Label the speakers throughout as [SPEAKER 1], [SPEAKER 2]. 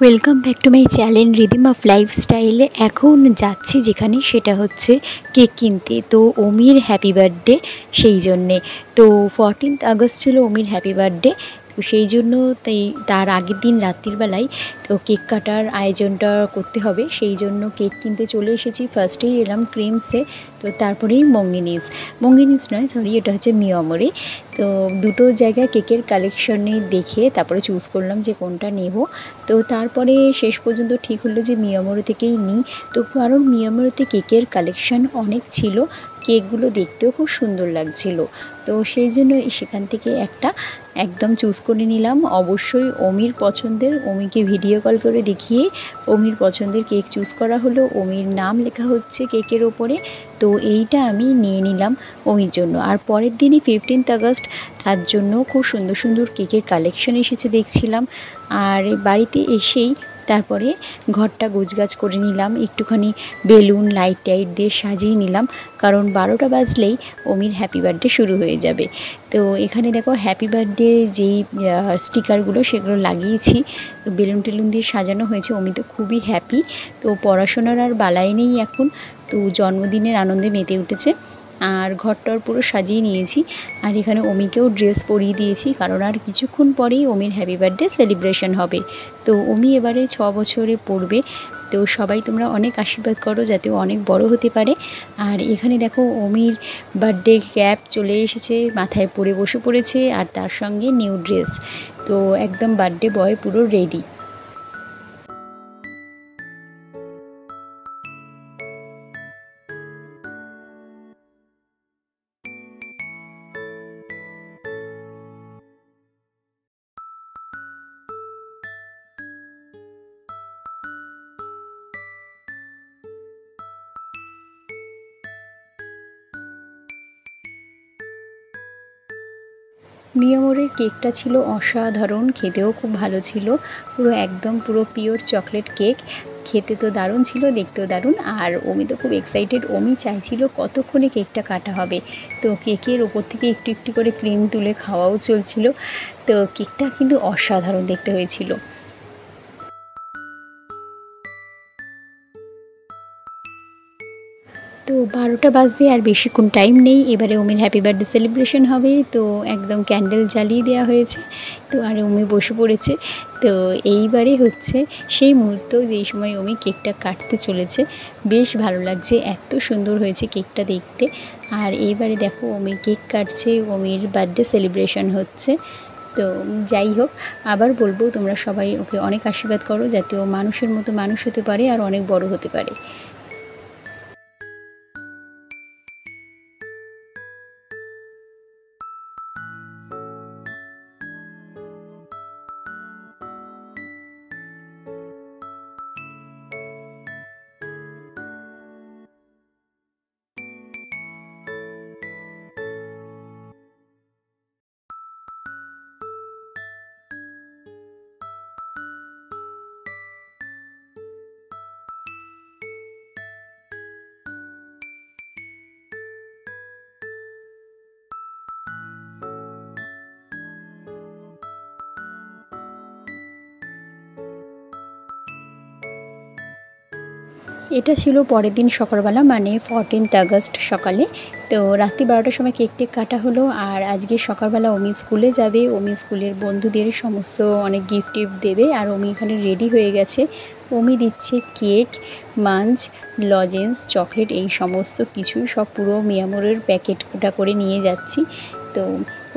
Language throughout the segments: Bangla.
[SPEAKER 1] Welcome back to my channel rhythm of লাইফস্টাইলে। এখন যাচ্ছি যেখানে সেটা হচ্ছে কেক কিনতে। তো অমির হ্যাপি বার্থডে, সেই জন্যে তো 14th আগস্ট ছিল অমির হ্যাপি বার্থডে। তো সেই জন্য তার আগের দিন রাত্রির বেলায় তো কেক কাটার আয়োজনটা করতে হবে, সেই জন্য কেক কিনতে চলে এসেছি। ফার্স্টেই এলাম ক্রিমসে, তো তারপরেই মঙ্গিনিস নয় সরি, এটা হচ্ছে মিয়ামরে। তো দুটো জায়গায় কেকের কালেকশনে দেখে তারপরে চুজ করলাম যে কোনটা নেব। তো তারপরে শেষ পর্যন্ত ঠিক হলো যে মিয়ামোড়ো থেকেই নিই। তো কারণ মিয়ামোড়োতে কেকের কালেকশন অনেক ছিল, কেকগুলো দেখতেও খুব সুন্দর লাগছিল। তো সেই জন্য সেখান থেকে একটা একদম চুজ করে নিলাম। অবশ্যই অমির পছন্দের, অমিকে ভিডিও কল করে দেখিয়ে অমির পছন্দের কেক চুজ করা হলো। অমির নাম লেখা হচ্ছে কেকের ওপরে। তো এইটা আমি নিয়ে নিলাম অমির জন্য। আর পরের দিনই 15th আগস্ট, তার জন্য খুব সুন্দর সুন্দর কেকের কালেকশন এসেছে দেখছিলাম। আর বাড়িতে এসেই তারপরে ঘরটা গোছগাছ করে নিলাম, একটুখানি বেলুন লাইট টাইট দিয়ে সাজিয়ে নিলাম, কারণ 12টা বাজলেই অমির হ্যাপি বার্থডে শুরু হয়ে যাবে। তো এখানে দেখো হ্যাপি বার্থডে যেই স্টিকারগুলো সেগুলো লাগিয়েছি, তো বেলুন টেলুন দিয়ে সাজানো হয়েছে। অমি তো খুবই হ্যাপি, তো পড়াশোনার আর বালাই নেই এখন, তো জন্মদিনের আনন্দে মেতে উঠেছে। আর ঘরটার পুরো সাজিয়ে নিয়েছি। আর এখানে অমিকেও ড্রেস পরিয়ে দিয়েছি, কারণ আর কিছুক্ষণ পরেই অমির হ্যাপি বার্থডে সেলিব্রেশন হবে। তো অমি এবারে 6 বছরে পড়বে। তো সবাই তোমরা অনেক আশীর্বাদ করো যাতে ও অনেক বড় হতে পারে। আর এখানে দেখো অমির বার্থডে ক্যাপ চলে এসেছে, মাথায় পরে বসে পড়েছে, আর তার সঙ্গে নিউ ড্রেস। তো একদম বার্থডে বয় পুরো রেডি। মিয়ামোরের কেকটা ছিল অসাধারণ, খেতেও খুব ভালো ছিল। পুরো পিওর চকলেট কেক, খেতে তো দারুণ ছিল, দেখতেও দারুণ। আর অমি তো খুব এক্সাইটেড, অমি চাইছিল কতক্ষণে কেকটা কাটা হবে। তো কেকের ওপর থেকে একটু একটু করে ক্রিম তুলে খাওয়াও চলছিল। তো কেকটা কিন্তু অসাধারণ দেখতে হয়েছিল। তো 12টা বাজতে আর বেশিক্ষণ টাইম নেই, এবারে অমির হ্যাপি বার্থডে সেলিব্রেশন হবে। তো একদম ক্যান্ডেল জ্বালিয়ে দেওয়া হয়েছে, তো আর অমি বসে পড়েছে। তো এইবারে হচ্ছে সেই মুহূর্ত যেই সময় অমি কেকটা কাটতে চলেছে। বেশ ভালো লাগছে, এত সুন্দর হয়েছে কেকটা দেখতে। আর এইবারে দেখো অমি কেক কাটছে, অমির বার্থডে সেলিব্রেশন হচ্ছে। তো যাই হোক, আবার বলবো তোমরা সবাই ওকে অনেক আশীর্বাদ করো যাতে ও মানুষের মতো মানুষ হতে পারে আর অনেক বড় হতে পারে। এটা ছিল পরের দিন সকালবেলা, মানে 14th আগস্ট সকালে। তো রাত্রি 12টার সময় কেক টেক কাটা হলো। আর আজকে সকালবেলা অমি স্কুলে যাবে, অমি স্কুলের বন্ধুদের সমস্ত অনেক গিফট টিফট দেবে। আর অমি এখানে রেডি হয়ে গেছে। অমি দিচ্ছে কেক, মাঞ্চ, লজেন্স, চকলেট, এই সমস্ত কিছুই সব পুরো মিয়ামোরের প্যাকেটটা করে নিয়ে যাচ্ছি। তো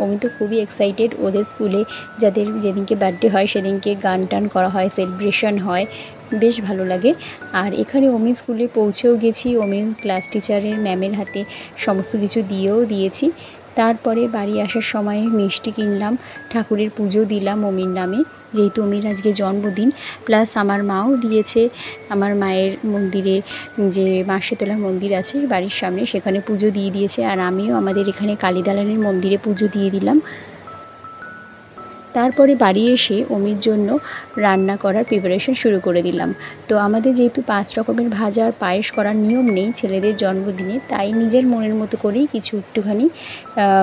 [SPEAKER 1] অমি তো খুবই এক্সাইটেড। ওদের স্কুলে যাদের যেদিনকে বার্থডে হয় সেদিনকে গান টান করা হয়, সেলিব্রেশন হয়, বেশ ভালো লাগে। আর এখানে অমি স্কুলে পৌঁছেও গেছি, অমির ক্লাস টিচারের ম্যামের হাতে সমস্ত কিছু দিয়েছি। তারপরে বাড়ি আসার সময় মিষ্টি কিনলাম, ঠাকুরের পুজো দিলাম অমির নামে, যেহেতু অমির আজকে জন্মদিন। প্লাস আমার মাও দিয়েছে, আমার মায়ের মন্দিরে, যে মা শীতলার মন্দির আছে বাড়ির সামনে, সেখানে পুজো দিয়েছে। আর আমিও আমাদের এখানে কালীদালানের মন্দিরে পুজো দিয়ে দিলাম। তারপরে বাড়ি এসে অমির জন্য রান্না করার প্রিপারেশন শুরু করে দিলাম। তো আমাদের যেহেতু 5 রকমের ভাজা আর পায়েস করার নিয়ম নেই ছেলেদের জন্মদিনে, তাই নিজের মনের মতো করেই কিছু একটুখানি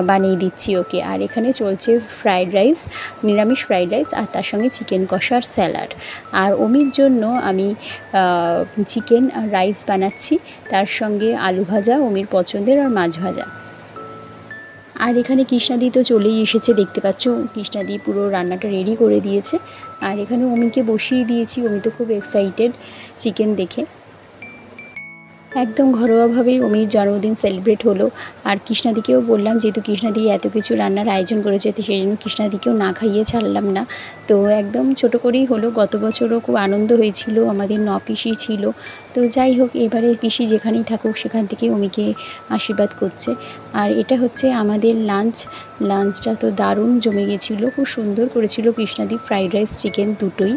[SPEAKER 1] বানিয়ে দিচ্ছি ওকে। আর এখানে চলছে ফ্রাইড রাইস, নিরামিষ ফ্রাইড রাইস, আর তার সঙ্গে চিকেন কষা আর স্যালাড। আর অমির জন্য আমি চিকেন আর রাইস বানাচ্ছি, তার সঙ্গে আলু ভাজা অমির পছন্দের, আর মাছ ভাজা। আর এখানে কৃষ্ণাদি তো চলেই এসেছে, দেখতে পাচ্ছ কৃষ্ণাদি পুরো রান্নাটা রেডি করে দিয়েছে। আর এখানে অমিকে বসিয়ে দিয়েছি, অমি তো খুব এক্সাইটেড চিকেন দেখে। একদম ঘরোয়াভাবেই অমির জন্মদিন সেলিব্রেট হলো। আর কৃষ্ণাদিকেও বললাম, যেহেতু কৃষ্ণাদি এত কিছু রান্নার আয়োজন করেছে, তো সেই জন্য কৃষ্ণাদিকেও না খাইয়ে ছাড়লাম না। তো একদম ছোট করেই হলো। গত বছরও খুব আনন্দ হয়েছিল, আমাদের 9 পিসি ছিল। তো যাই হোক, এবারে পিসি যেখানেই থাকুক সেখান থেকে অমিকে আশীর্বাদ করছে। আর এটা হচ্ছে আমাদের লাঞ্চটা তো দারুণ জমে গেছিলো, খুব সুন্দর করেছিল কৃষ্ণাদি, ফ্রাইড রাইস চিকেন দুটোই।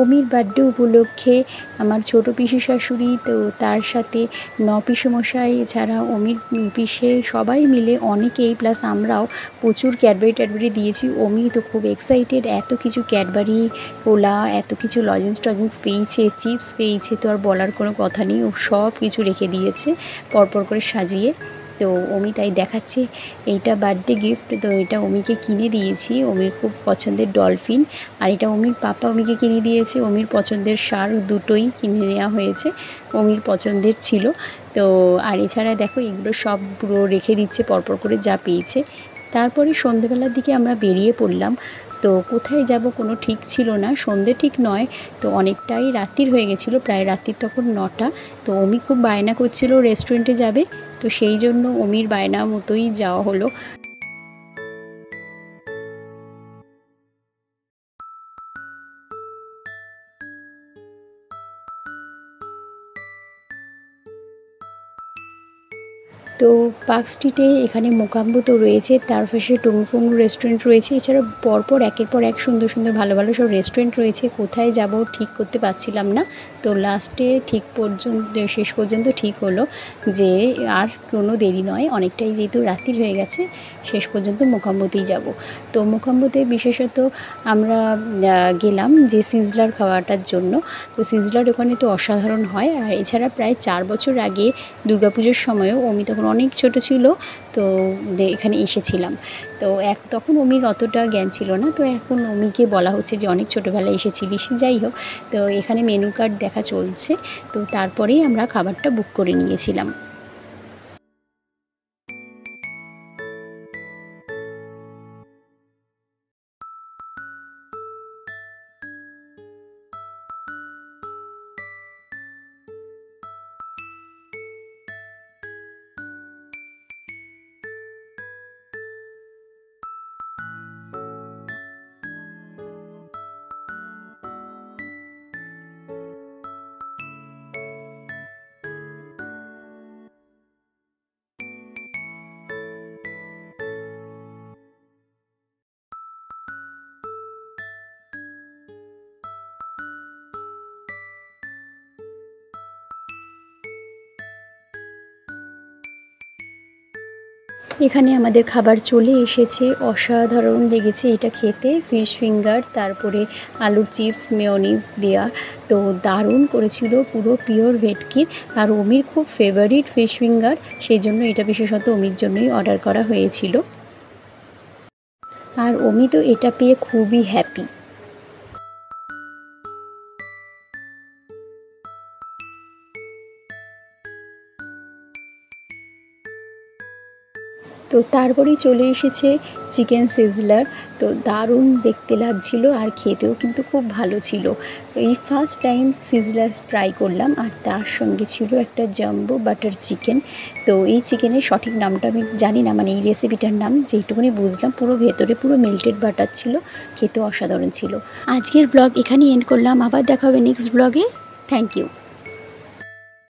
[SPEAKER 1] অমির বার্থডে উপলক্ষে আমার ছোটো পিসি শাশুড়ি, তো তার সাথে 9 পিসেমশাই, এছাড়া অমির পিসে সবাই মিলে অনেকেই, প্লাস আমরাও প্রচুর ক্যাডবেরি দিয়েছি। অমি তো খুব এক্সাইটেড, এত কিছু ক্যাডবেরি, কোলা, এত কিছু লজেন্স পেয়েছে, চিপস পেয়েছে, তো আর বলার কোনো কথা নেই। ও সব কিছু রেখে দিয়েছে পরপর করে সাজিয়ে। তো অমি তাই দেখাচ্ছে এইটা বার্থডে গিফট। তো এটা অমিকে কিনে দিয়েছি, অমির খুব পছন্দের ডলফিন। আর এটা অমির পাপা অমিকে কিনে দিয়েছে, অমির পছন্দের শার্ক, দুটোই কিনে নেওয়া হয়েছে, অমির পছন্দের ছিল। তো আর এছাড়া দেখো এগুলো সব পুরো রেখে দিচ্ছে পরপর করে যা পেয়েছে। তারপরে সন্ধেবেলার দিকে আমরা বেরিয়ে পড়লাম। তো কোথায় যাব কোনো ঠিক ছিল না, সন্ধে ঠিক নয়, তো অনেকটাই রাত্রির হয়ে গেছিলো, প্রায় রাত্রির তখন 9টা। তো অমি খুব বায়না করছিল রেস্টুরেন্টে যাবে, তো সেই জন্য অমির বায়না মতোই যাওয়া হলো। তো পার্ক স্ট্রিটে এখানে মোকাম্বো তো রয়েছে, তার পাশে টুংফুং রেস্টুরেন্ট রয়েছে, এছাড়া পরপর একের পর এক সুন্দর সুন্দর ভালো ভালো সব রেস্টুরেন্ট রয়েছে। কোথায় যাব ঠিক করতে পারছিলাম না, তো লাস্টে শেষ পর্যন্ত ঠিক হলো যে আর কোনো দেরি নয়, অনেকটাই যেহেতু রাত্রির হয়ে গেছে, শেষ পর্যন্ত মোকাম্বোতেই যাব। তো মোকাম্বোতে বিশেষত আমরা গেলাম যে সিজলার খাওয়াটার জন্য। তো সিজলার ওখানে তো অসাধারণ হয়। আর এছাড়া প্রায় 4 বছর আগে দুর্গাপুজোর সময়ও অমি তখন অনেক ছোট ছিল, তো এখানে এসেছিলাম। তো তখন অমির অতটা জ্ঞান ছিল না, তো এখন অমিকে বলা হচ্ছে যে অনেক ছোটোবেলায় এসেছিলিস। যাই হোক, তো এখানে মেনু কার্ড দেখা চলছে, তো তারপরেই আমরা খাবারটা বুক করে নিয়েছিলাম। এখানে আমাদের খাবার চলে এসেছে, অসাধারণ লেগেছে এটা খেতে। ফিশ ফিঙ্গার, তারপরে আলুর চিপস, মেয়োনিজ দেওয়া, তো দারুণ করেছিল, পুরো পিওর ভেটকির। আর অমির খুব ফেভারিট ফিশ ফিঙ্গার, সেই জন্য এটা বিশেষত অমির জন্যই অর্ডার করা হয়েছিল। আর অমি তো এটা পেয়ে খুবই হ্যাপি। তো তারপরেই চলে এসেছে চিকেন সিজলার, তো দারুণ দেখতে লাগছিল আর খেতেও কিন্তু খুব ভালো ছিল। এই ফার্স্ট টাইম সিজলার ট্রাই করলাম। আর তার সঙ্গে ছিল একটা জাম্বো বাটার চিকেন। তো এই চিকেনের সঠিক নামটা আমি জানি না, মানে এই রেসিপিটার নাম যেইটুকুনি বুঝলাম, পুরো ভেতরে পুরো মেল্টেড বাটার ছিল, খেতেও অসাধারণ ছিল। আজকের ব্লগ এখানেই এন্ড করলাম, আবার দেখা হবে নেক্সট ব্লগে। Thank you.